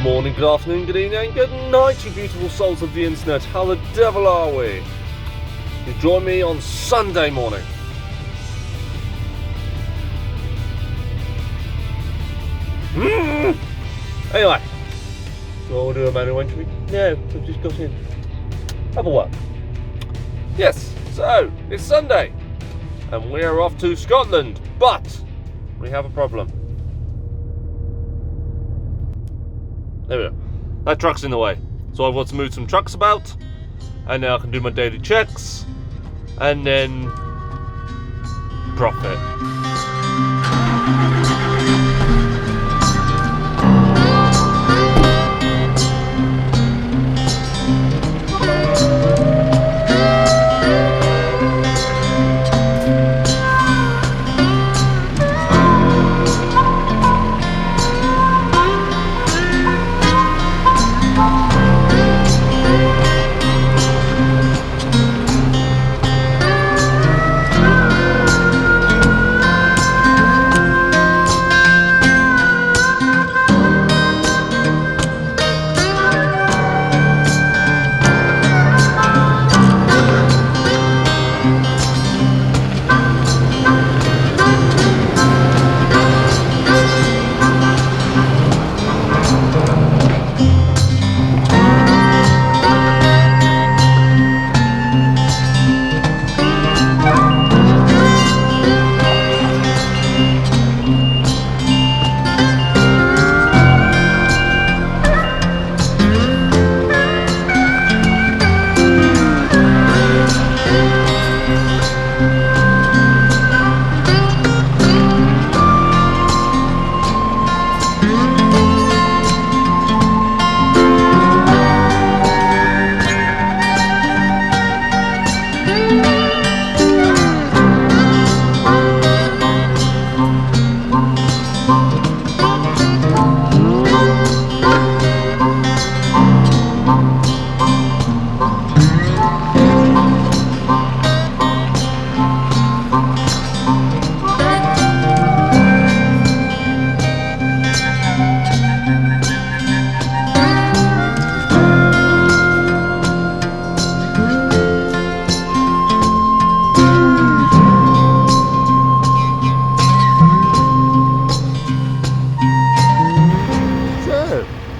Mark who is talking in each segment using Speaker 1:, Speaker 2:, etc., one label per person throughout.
Speaker 1: morning, good afternoon, good evening, and good night, you beautiful souls of the internet. How the devil are we? You join me on Sunday morning. Anyway, so we'll do a manual entry. No, we've just got in. Have a work. Yes, so it's Sunday, and we're off to Scotland, but we have a problem. There we go. That truck's in the way. So I've got to move some trucks about, and now I can do my daily checks, and then profit.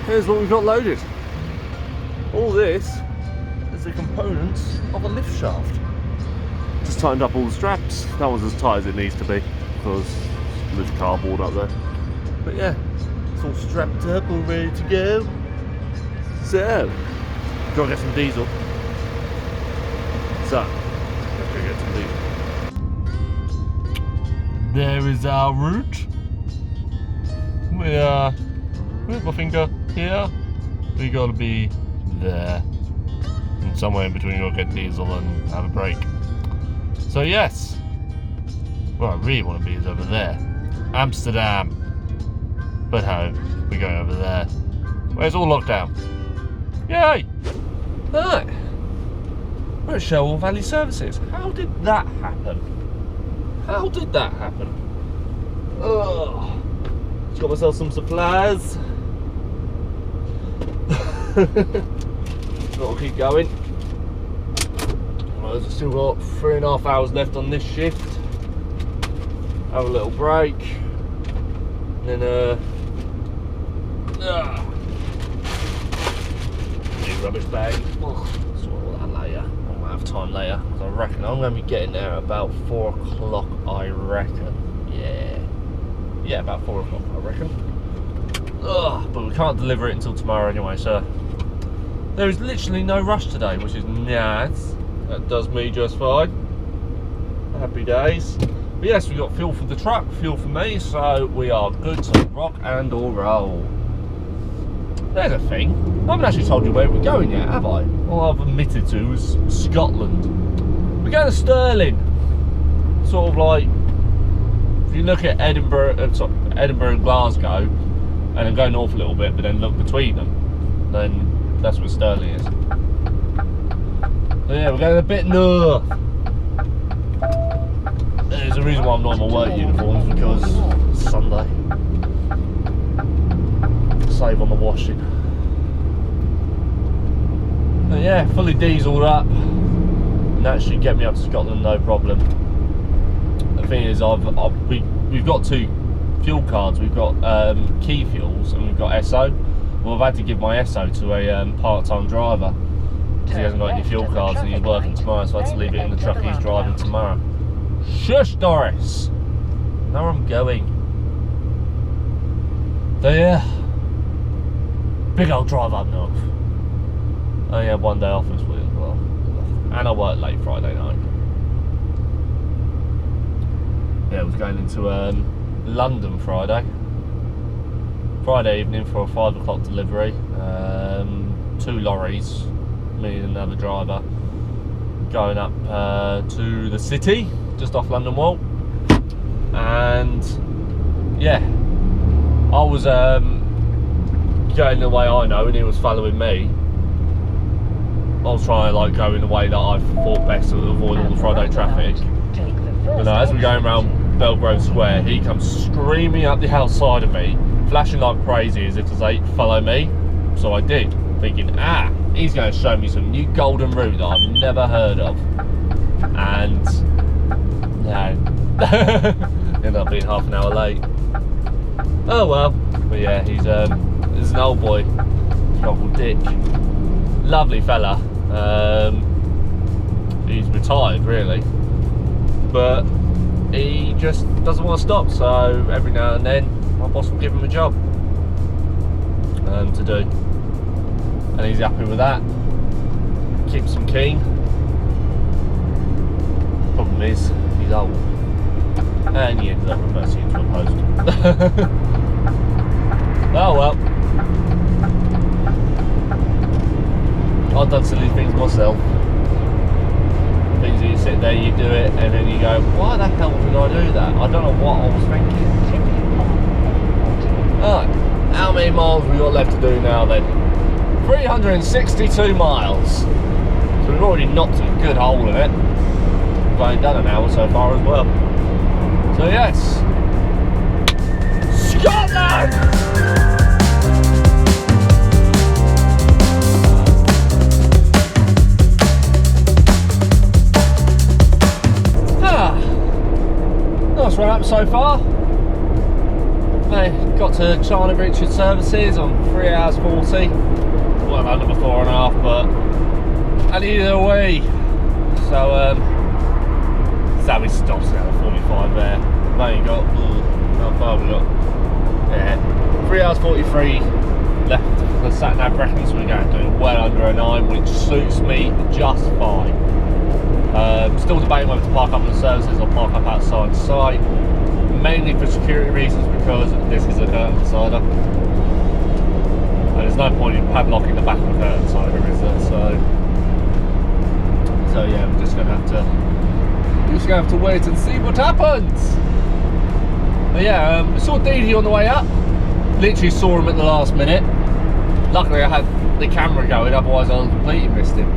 Speaker 1: Here's what we've got loaded. All this is the components of a lift shaft. Just tightened up all the straps. That one's as tight as it needs to be because there's cardboard up there. But yeah, it's all strapped up, all ready to go. So, gotta get some diesel. So, let's go get some diesel. There is our route. We are with my finger here, we gotta be there, and somewhere in between we'll get diesel and have a break. So yes, where I really want to be is over there, Amsterdam, but how we're going over there where it's all locked down. Yay! Hi, we're at Sherwell Valley Services. How did that happen? How did that happen? Oh, just got myself some supplies. Gotta keep going. I've still got 3.5 hours left on this shift. Have a little break, and then new rubbish bag. Sort all that later. I might have time later. I reckon I'm going to be getting there at about 4 o'clock. I reckon. Yeah, about 4 o'clock. I reckon. But we can't deliver it until tomorrow anyway, so there is literally no rush today, which is nice. That does me just fine. Happy days. But yes, we got fuel for the truck, fuel for me, so we are good to rock and or roll. There's a thing. I haven't actually told you where we're going yet, have I? All I've admitted to is Scotland. We're going to Stirling. Sort of like, if you look at Edinburgh and Glasgow, and then go north a little bit, but then look between them, then that's where Stirling is. So yeah, we're going a bit north. There's a reason why I'm not in my work uniforms, because it's Sunday. Save on the washing. But yeah, fully dieseled up, and that should get me up to Scotland no problem. The thing is, we've got 2 fuel cards. We've got Key Fuels and we've got SO. Well, I've had to give my SO to a part-time driver because he hasn't got any fuel cards and he's working tomorrow, so I had to leave it in the truck he's driving tomorrow. Shush, Doris! Now I'm going. So yeah, big old drive up north. I only had 1 day off this week as well, and I worked late Friday night. Yeah, I was going into London Friday evening for a 5 o'clock delivery. 2 lorries, me and another driver, going up to the city just off London Wall. And yeah, I was going the way I know and he was following me. I was trying to like go in the way that I thought best to avoid all the Friday traffic. And as we're going around Belgrove Square, he comes screaming up the outside of me, flashing like crazy as if to say, follow me. So I did, thinking, he's going to show me some new golden route that I've never heard of. And no, ended up being half an hour late. Oh well, but yeah, he's an old boy, he's called Dick. Lovely fella. He's retired really, but he just doesn't want to stop, so every now and then my boss will give him a job to do, and he's happy with that. Keeps him keen. Problem is, he's old, and he ended up reversing into a post. Oh well, I've done silly things myself. Things that you sit there, you do it, and then you go, why the hell did I do that? I don't know what I was thinking. Alright, how many miles we got left to do now then? 362 miles. So we've already knocked a good hole in it. We've only done an hour so far as well. So yes, Scotland! Nice run up so far. I got to China Richard Services on 3 hours 40. Well, under 4.5, but I needed a wee. So Sammy stops now at 45 there. I've only got, how far we got? Yeah, 3 hours 43 left. The sat nav reckons we're going to do well under a 9, which suits me just fine. Still debating whether to park up in the services or park up outside site, mainly for security reasons because this is a curtain decider. And there's no point in padlocking the back of the curtain decider, is there? So yeah, we're just gonna have to wait and see what happens. But yeah, I saw Dee on the way up. Literally saw him at the last minute. Luckily I had the camera going, otherwise I would have completely missed him.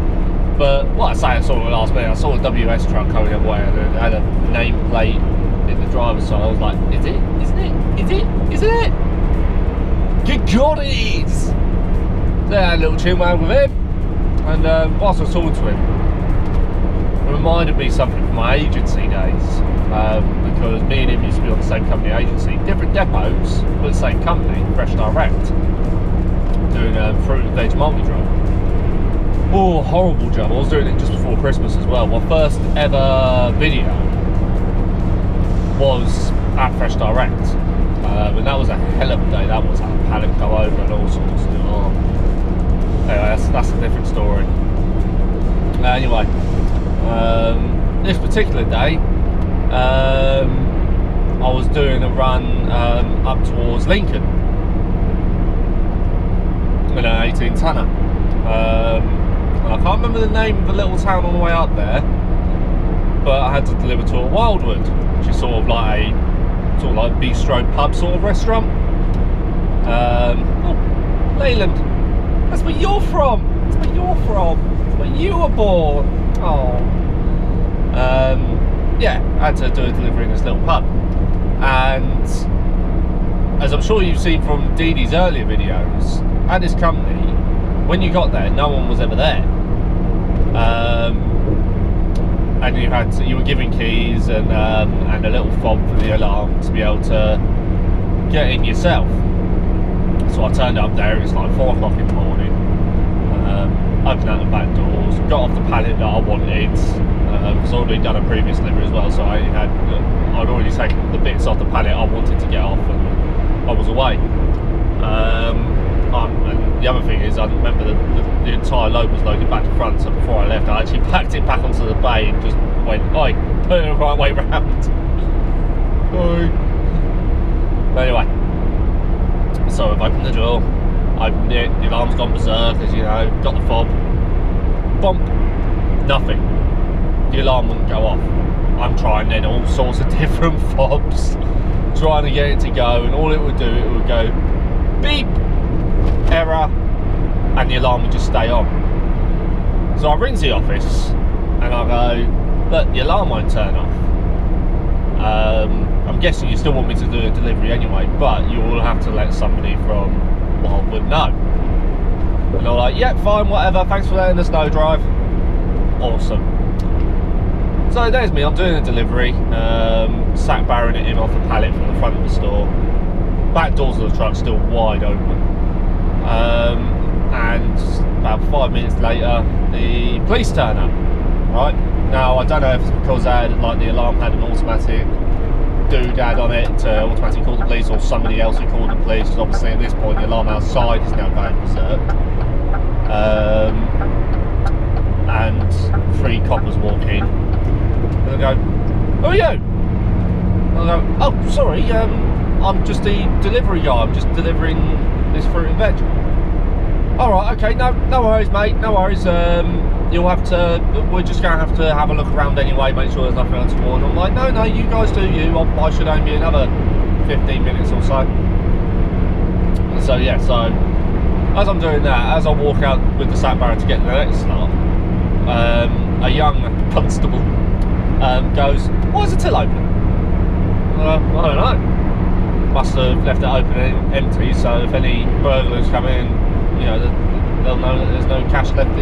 Speaker 1: But what I say, I saw it last minute. I saw a WS truck coming the other way and it had a nameplate in the driver's side. I was like, is it? Isn't it? Is it? Isn't it? Good Goddies! So I had a little chill man with him, and whilst I was talking to him, it reminded me something from my agency days, because me and him used to be on the same company agency, different depots, but the same company, Fresh Direct, doing fruit and veg multi-drop. Oh, horrible job. I was doing it just before Christmas as well. My first ever video was at Fresh Direct, and that was a hell of a day. That was, had a pallet go over and all sorts. Oh. Anyway, that's a different story. Anyway, this particular day, I was doing a run up towards Lincoln in an 18 tonner. I can't remember the name of the little town on the way up there, but I had to deliver to a Wildwood, which is sort of like a bistro pub sort of restaurant. Oh, Leyland, that's where you're from. That's where you're from. That's where you were born. Oh. Yeah, I had to do a delivery in this little pub, and as I'm sure you've seen from Dee Dee's earlier videos, at this company, when you got there, no one was ever there. you were given keys and a little fob for the alarm to be able to get in yourself. So I turned up there. It's like 4 o'clock in the morning. Opened out the back doors, got off the pallet that I wanted. I'd already done a previous delivery as well, so I'd already taken the bits off the pallet I wanted to get off, and I was away. And the other thing is, I remember the entire load was loaded back to front, so before I left I actually packed it back onto the bay and just went, oi, put it the right way round. But anyway, so I've opened the door, opened it, the alarm's gone berserk, as you know, got the fob, bump, nothing. The alarm wouldn't go off. I'm trying then all sorts of different fobs, trying to get it to go, and all it would do, it would go beep, error, and the alarm would just stay on. So I ring the office and I go, look, the alarm won't turn off. I'm guessing you still want me to do a delivery anyway, but you will have to let somebody from Wildwood know. And they're like, yep, fine, whatever, thanks for letting us know, drive. Awesome. So there's me, I'm doing a delivery, sat barring it in off the pallet from the front of the store. Back doors of the truck still wide open. And about 5 minutes later, the police turn up. Right? Now, I don't know if it's because the alarm had an automatic doodad on it to automatically call the police, or somebody else who called the police, because obviously at this point the alarm outside is now going berserk. And 3 coppers walk in. And they go, who are you? And I go, oh, sorry, I'm just the delivery guy, I'm just delivering this fruit and veg. Alright, okay, no worries, mate, no worries. You'll have to, we're just going to have a look around anyway, make sure there's nothing untoward. I'm like, no, you guys do you, I should only be another 15 minutes or so. So yeah, so as I'm doing that, as I walk out with the sat barrow to get to the next stop, a young constable goes, why is the till open? I don't know. Must have left it open and empty, so if any burglars come in, you know, they'll know that there's no cash left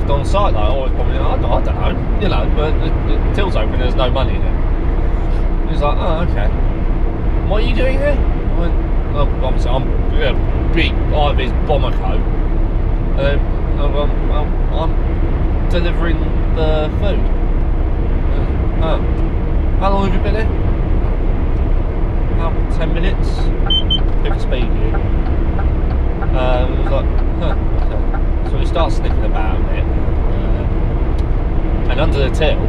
Speaker 1: on site. Like, always probably, I don't know, you know, but the till's open, there's no money in it. He's like, oh, okay. What are you doing here? I went, well, obviously I'm a big Ivy's bomber coat. I'm delivering the food. Oh, how long have you been here? About 10 minutes. Bit of speed here. It was like, okay. So we start sniffing about a bit. And under the till,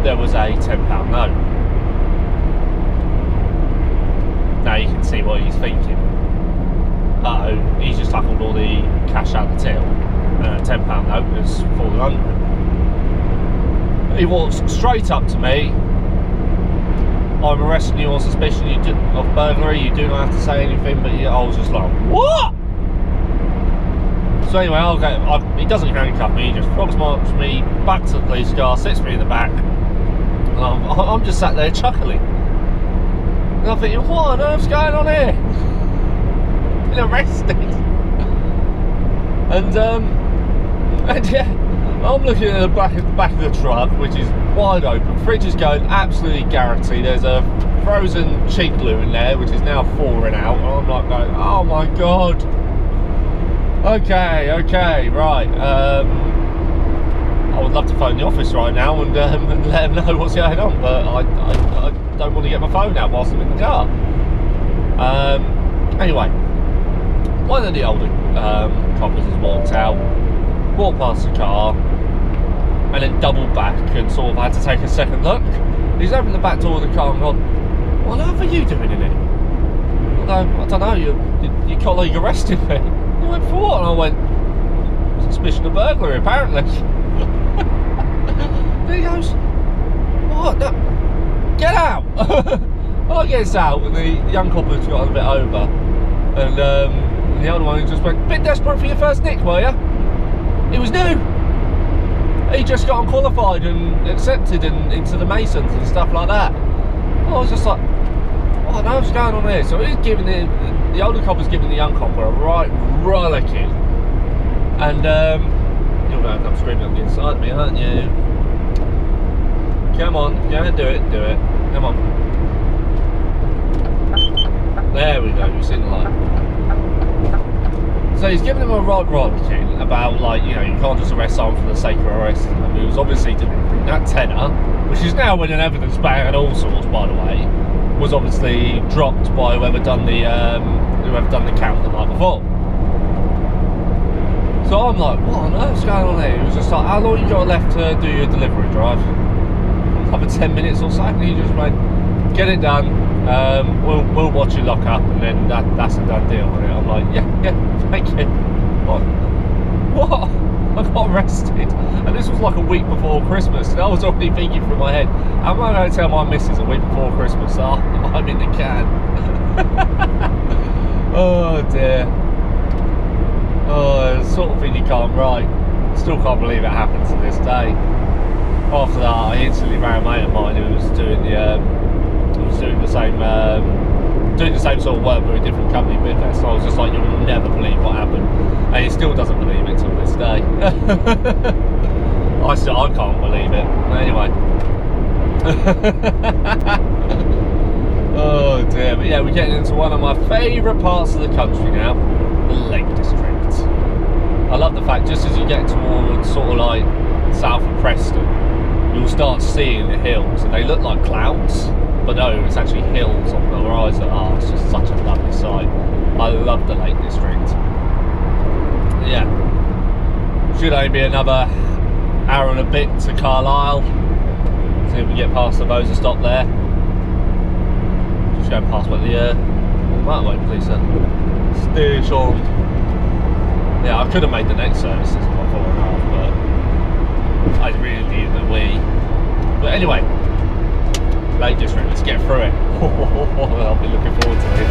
Speaker 1: there was a £10 note. Now you can see what he's thinking. Uh-oh, he's just tackled all the cash out of the till. And a £10 note has fallen under him. He walks straight up to me. I'm arresting you on suspicion of burglary. You do not have to say anything, but I was just like, what? So anyway, he doesn't handcuff me, he just frogs marks me back to the police car, sits me in the back. I'm just sat there chuckling. And I'm thinking, what on earth's going on here? Been arrested. And yeah, I'm looking at the back of the truck, which is wide open. Fridge is going absolutely guaranteed. There's a frozen cheek glue in there, which is now thawing out. And I'm like going, oh my god. Okay, right. I would love to phone the office right now and let them know what's going on, but I don't want to get my phone out whilst I'm in the car. Anyway, one of the older coppers has walked out, walked past the car, and then doubled back and sort of had to take a second look. He's opened the back door of the car and gone, what on earth are you doing in it? I don't know, your colleague arrested me. He went, for what? And I went, suspicion of burglary, apparently. Then he goes, what? No, get out! I gets out, and the young copper's got a bit over. And the other one just went, bit desperate for your first nick, were you? He was new. He just got unqualified and accepted into the Masons and stuff like that. I was just like, what on earth's going on here? So he's giving the older copper's giving the young copper a right rollicking. And you're going to come screaming on the inside of me, aren't you? Come on, go and do it. Come on. There we go, you've seen the light. So he's giving him a rod rollicking about, like, you know, you can't just arrest someone for the sake of arresting them. He was obviously delivering that tenner, which is now in an evidence bag and all sorts, by the way, was obviously dropped by whoever done the count the night before. So I'm like, what on earth's going on here? He was just like, how long you got left to do your delivery drive? Another 10 minutes or so. And he just went, get it done. We'll watch you lock up, and then that's a done deal. And I'm like, yeah, thank you. What? I got arrested, and this was like a week before Christmas, and I was already thinking through my head, how am I going to tell my missus a week before Christmas? Oh, I'm in the can. Oh dear. Oh, it's the sort of thing you can't write. Still can't believe it happened to this day. After that, I instantly rang a mate of mine who was doing the same sort of work but a different company, Midwest. So I was just like, you'll never believe what happened, and he still doesn't believe it till this day. I can't believe it. Anyway. Oh dear, but yeah, we're getting into one of my favourite parts of the country now, the Lake District. I love the fact, just as you get towards sort of like south of Preston, you'll start seeing the hills, and they look like clouds, but no, it's actually hills on the horizon. Oh, it's just such a lovely sight. I love the Lake District. Yeah, should only be another hour and a bit to Carlisle. See if we get past the Bozer stop there. Just going past what the motorway police station. Yeah, I could have made the next service as about 4.5, but I really needed the wee. But anyway, Lake District, let's get through it. I'll be looking forward to it.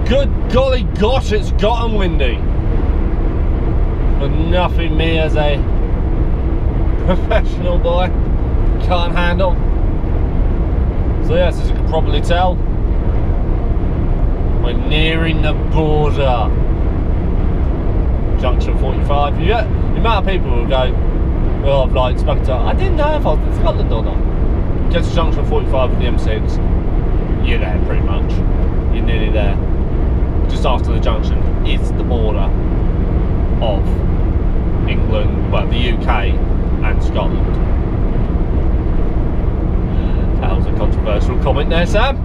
Speaker 1: Good golly gosh, it's gotten windy. But nothing me as a professional boy can't handle. So yes, as you can probably tell, we're nearing the border. Junction 45. You get the amount of people who go, well, I've like spoken to, I didn't know if I was in Scotland or not. Get to junction 45 with the M6, you're there pretty much. You're nearly there. Just after the junction is the border of England, well, the UK and Scotland. That was a controversial comment there, Sam.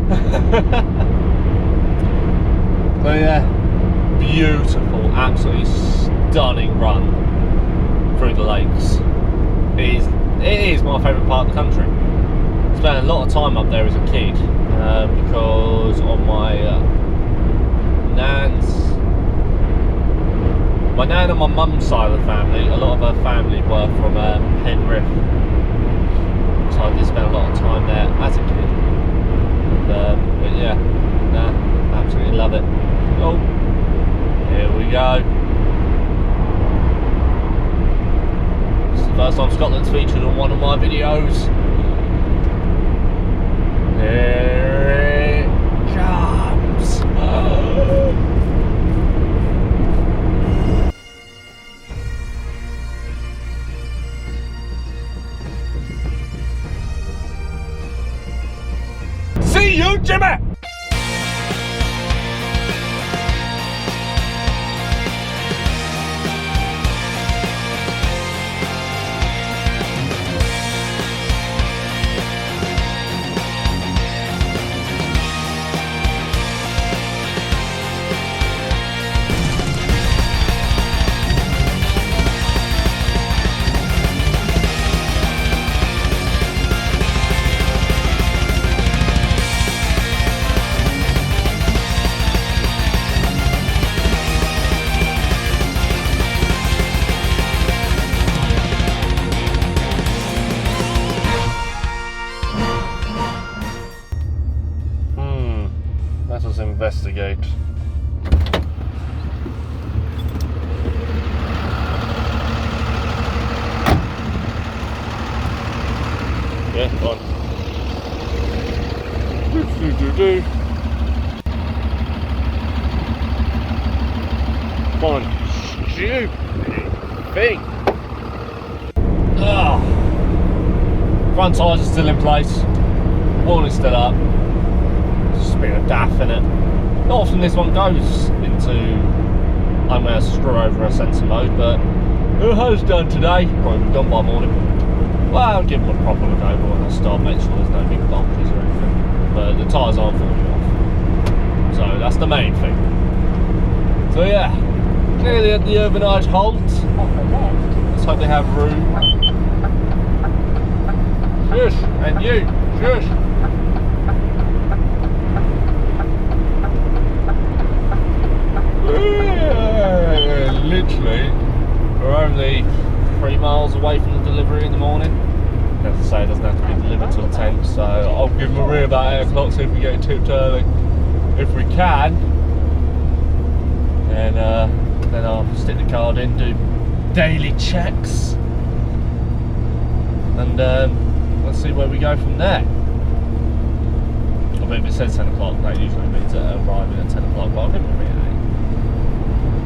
Speaker 1: But yeah, beautiful, absolutely stunning run through the lakes. It is my favourite part of the country. Spent a lot of time up there as a kid because on my nan and my mum's side of the family, a lot of her family were from Penrith, so I did spend a lot of time there as a kid. But yeah, absolutely love it. Oh, here we go. This is the first time Scotland's featured on one of my videos. Here it comes. See you, Jimmy! Let us investigate. Yeah, go on. Fine. Stupid thing. Oh. Front tyres are still in place. Wall is still up. Just being a daft in it. Not often this one goes into I'm going to screw over a sensor mode, but it has done today. Probably done by morning. Well, I'll give them a proper look over when I start, make sure there's no big bulges or anything. But the tyres aren't falling off. So that's the main thing. So yeah, nearly at the overnight halt. Let's hope they have room. Shush, and you, shush. Literally, we're only 3 miles away from the delivery in the morning. I have to say it doesn't have to be delivered till 10, so I'll give Maria about 8 o'clock, see if we get it tipped early. If we can, then I'll stick the card in, do daily checks, and let's see where we go from there. I mean, if it says 10 o'clock, that usually means arriving at 10 o'clock, but I'll give Maria 8.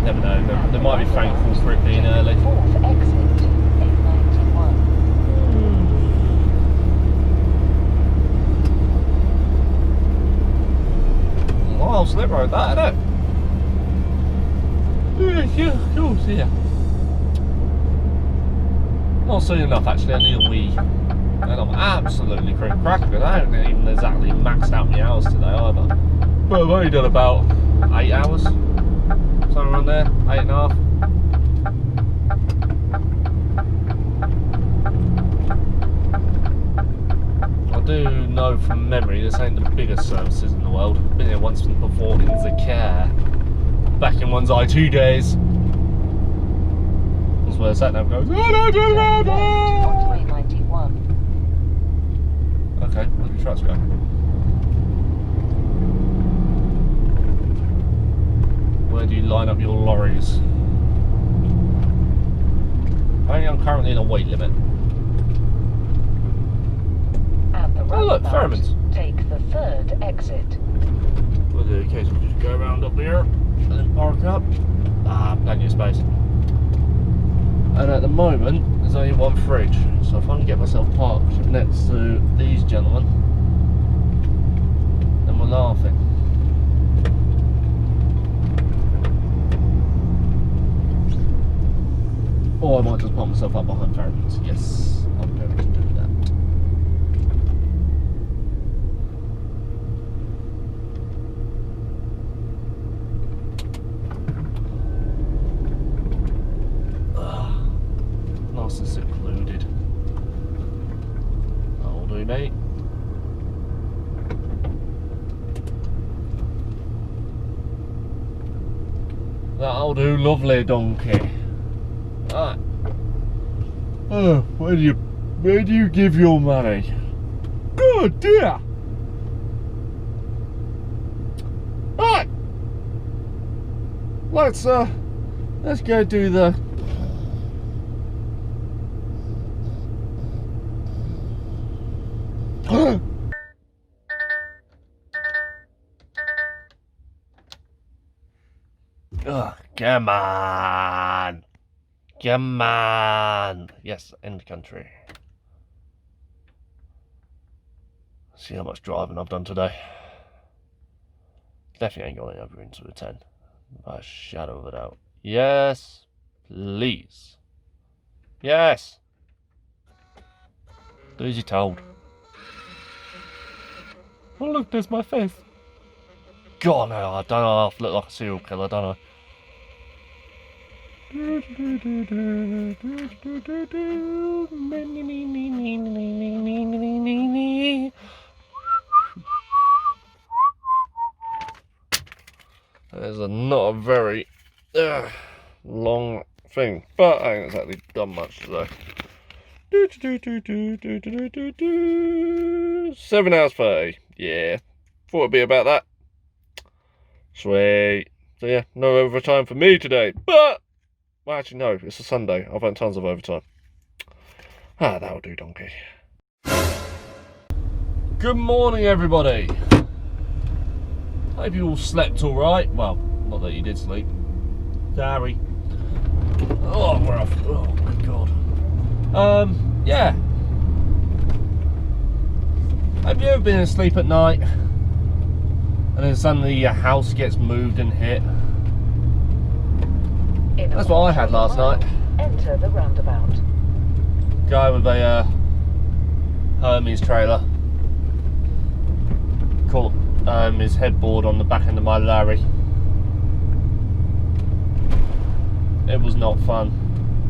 Speaker 1: Never know, they might be thankful for it being early.
Speaker 2: Fourth exit, 891.
Speaker 1: Wild slip road, that, isn't it? Yeah, of course, yeah. Not soon enough, actually. I need a wee. And I'm absolutely cream cracker because I haven't even exactly maxed out my hours today either. But I've only done about 8 hours. Somewhere around there, 8.5. I do know from memory this ain't the biggest services in the world. Been here once before in SamK. Back in one's IT days. That's where Satnav goes, oh no,
Speaker 2: Fourth 91.
Speaker 1: Okay, where do the trucks go? Where do you line up your lorries? I'm currently in a weight limit.
Speaker 2: At the
Speaker 1: Oh look,
Speaker 2: roundabout,
Speaker 1: pheromones.
Speaker 2: take the third exit.
Speaker 1: Well, in case we'll just go around up here and then park up. Ah, plenty of space. And at the moment, there's only one fridge. So if I can get myself parked next to these gentlemen, then we're laughing. Or I might just pump myself up behind pheromones. Yes, I'm going to do that. Nice and secluded. That'll do, mate. That'll do, lovely donkey. Right. Oh, where do you give your money? Good dear. Right. Let's go do the oh, come on. Come on. Yes, end country. See how much driving I've done today. Definitely ain't going over into a 10. By a shadow of a doubt. Yes, please. Yes. Do as you're told. Oh look, there's my face. God, no, I don't know. I look like a serial killer, don't I? There's not a very long thing, but I ain't exactly done much today. 7 hours 30. Yeah, thought it'd be about that. Sweet. So yeah, no overtime for me today, but well, actually no, it's a Sunday. I've had tons of overtime. Ah, that'll do, donkey. Good morning, everybody. Hope you all slept all right. Well, not that you did sleep. Sorry. Oh, we're off. Oh my god. Yeah. Have you ever been asleep at night and then suddenly your house gets moved and hit? That's what I had last night.
Speaker 2: Enter the roundabout.
Speaker 1: Guy with a Hermes trailer caught his headboard on the back end of my Larry. It was not fun.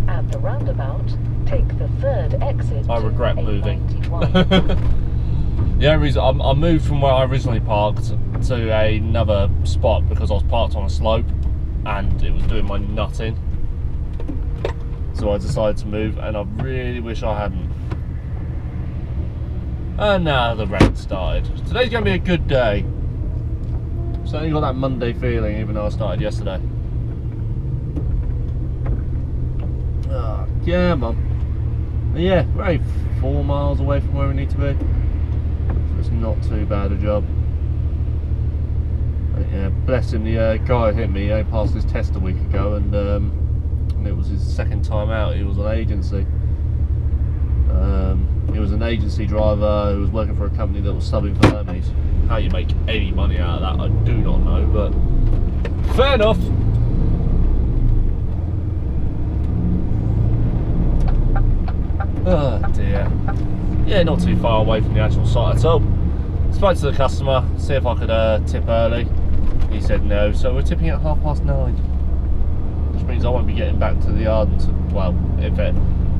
Speaker 2: At the roundabout, take the third exit.
Speaker 1: I regret moving.
Speaker 2: A91.
Speaker 1: The only reason I moved from where I originally parked to another spot because I was parked on a slope and it was doing my nutting. So I decided to move, and I really wish I hadn't. And now the rain started. Today's going to be a good day. Certainly got that Monday feeling, even though I started yesterday. Oh, yeah, mum. Yeah, we're only 4 miles away from where we need to be. So it's not too bad a job. But yeah, bless him, the guy who hit me, he passed his test a week ago, and it was his second time out. He was an agency. He was an agency driver who was working for a company that was subbing for Hermes. How you make any money out of that, I do not know, but fair enough. Oh dear. Yeah, not too far away from the actual site at all. Spoke to the customer, see if I could tip early. He said no, so we're tipping at 9:30. Which means I won't be getting back to the yard until, well,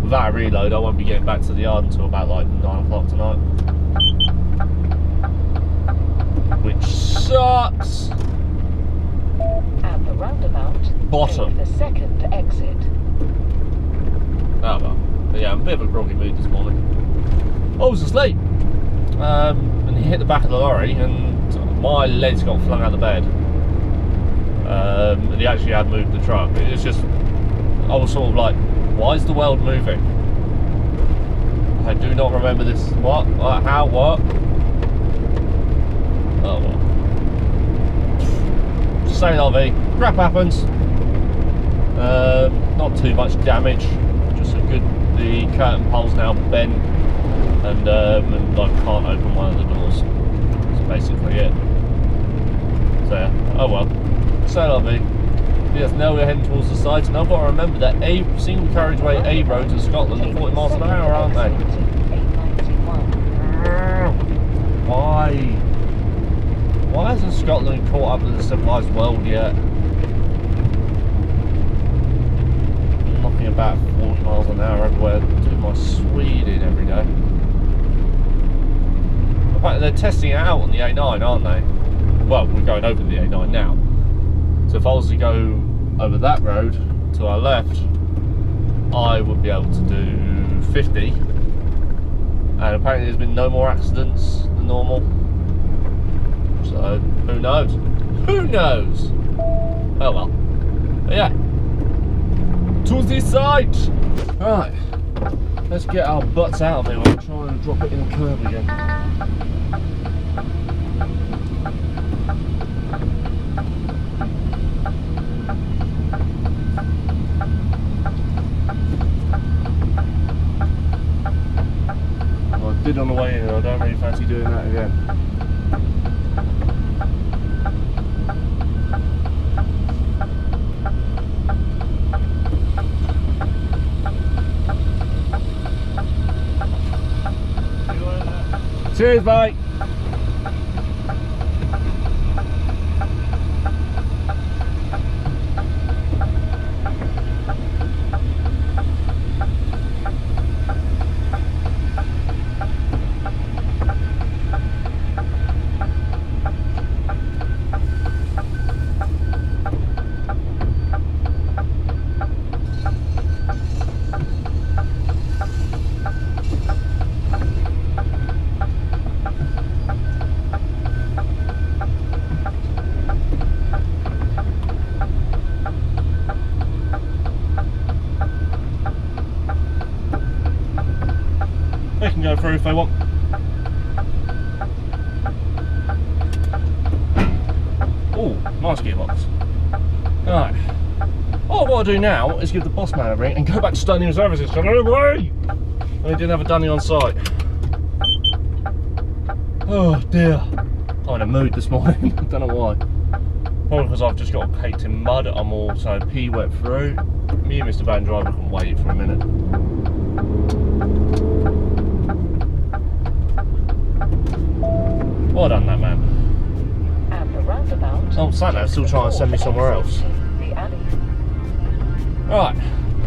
Speaker 1: without a reload, I won't be getting back to the yard until about like 9 o'clock tonight. Which sucks.
Speaker 2: At the roundabout,
Speaker 1: Bottom.
Speaker 2: take the second exit.
Speaker 1: Oh well. But yeah, I'm a bit of a groggy mood this morning. I was asleep. And he hit the back of the lorry and my legs got flung out of bed. And he actually had moved the truck. It was just, I was sort of like, why is the world moving? I do not remember this. What? How? What? Oh well. Say la vie. Crap happens. Not too much damage. Just a good. The curtain pole's now bent, and I can't open one of the doors. That's basically it. So yeah. Oh well. Say la vie. Yes, now we're heading towards the site, and I've got to remember that single carriageway A roads in Scotland are 40 miles an hour, aren't they? Why? Why hasn't Scotland caught up with the civilised world yet? I'm knocking about 40 miles an hour everywhere, doing my Sweden every day. In fact, they're testing it out on the A9, aren't they? Well, we're going over the A9 now. So if I was to go over that road to our left, I would be able to do 50. And apparently there's been no more accidents than normal. So who knows? Who knows? Oh well. But yeah. To the site! Right. Let's get our butts out of here. I'll try and drop it in the curb again. did on the way in, and I don't really fancy doing that again. Cheers, mate. They can go through if they want. Oh, nice gearbox. Alright. All I want to do now is give the boss man a ring and go back to Dunny Services. So no way! I didn't have a Dunny on site. Oh dear. I'm in a mood this morning. I don't know why. Probably because I've just got caked in mud. I'm also pee wet through. Me and Mr. Van Driver can wait for a minute. Well done, that man.
Speaker 2: At the roundabout.
Speaker 1: Oh, Santa's still trying to send me somewhere else.
Speaker 2: The alley.
Speaker 1: Right,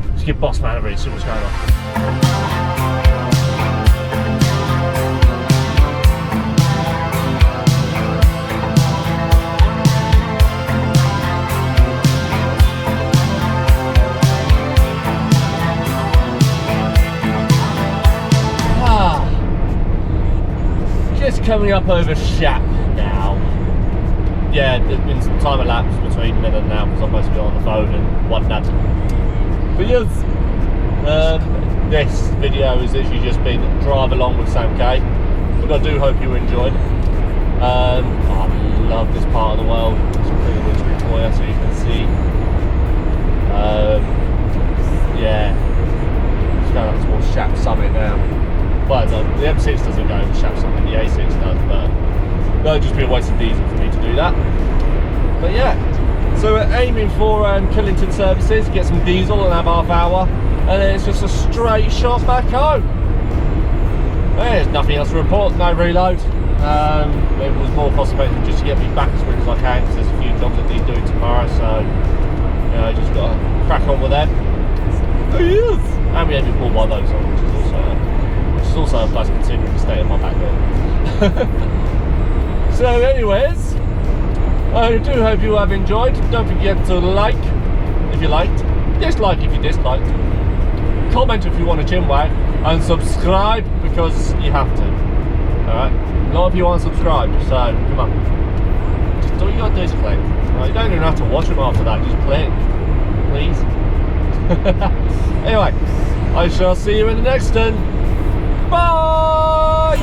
Speaker 1: let's give boss man a read, see what's going on. Just coming up over Shap now. Yeah, there's been some time elapsed between then and now because I've mostly been on the phone and whatnot. But yes, this video has literally just been drive along with SamK, but I do hope you enjoyed. I love this part of the world. It's pretty wintery for you, so you can see. Yeah, it's going up towards Shap Summit now. Well, the M6 doesn't go to Shap Summit, the A6 does, but that'd just be a waste of diesel for me to do that. But yeah, so we're aiming for Killington Services, get some diesel and have half hour, and then it's just a straight shot back home. There's nothing else to report, no reload. It was more cost effective just to get me back as quick as I can because there's a few jobs that need doing tomorrow, so you know, just got to crack on with them. Oh yes! And we had been pulled by those on, which is also a plus considering the state of my back there. So anyways, I do hope you have enjoyed. Don't forget to like if you liked, dislike if you disliked, comment if you want a chinwag, and subscribe because you have to. Alright? A lot of you aren't subscribed, so come on. Just all you gotta do is click. You don't even have to watch them after that, just click. Please. Anyway, I shall see you in the next one. Bye!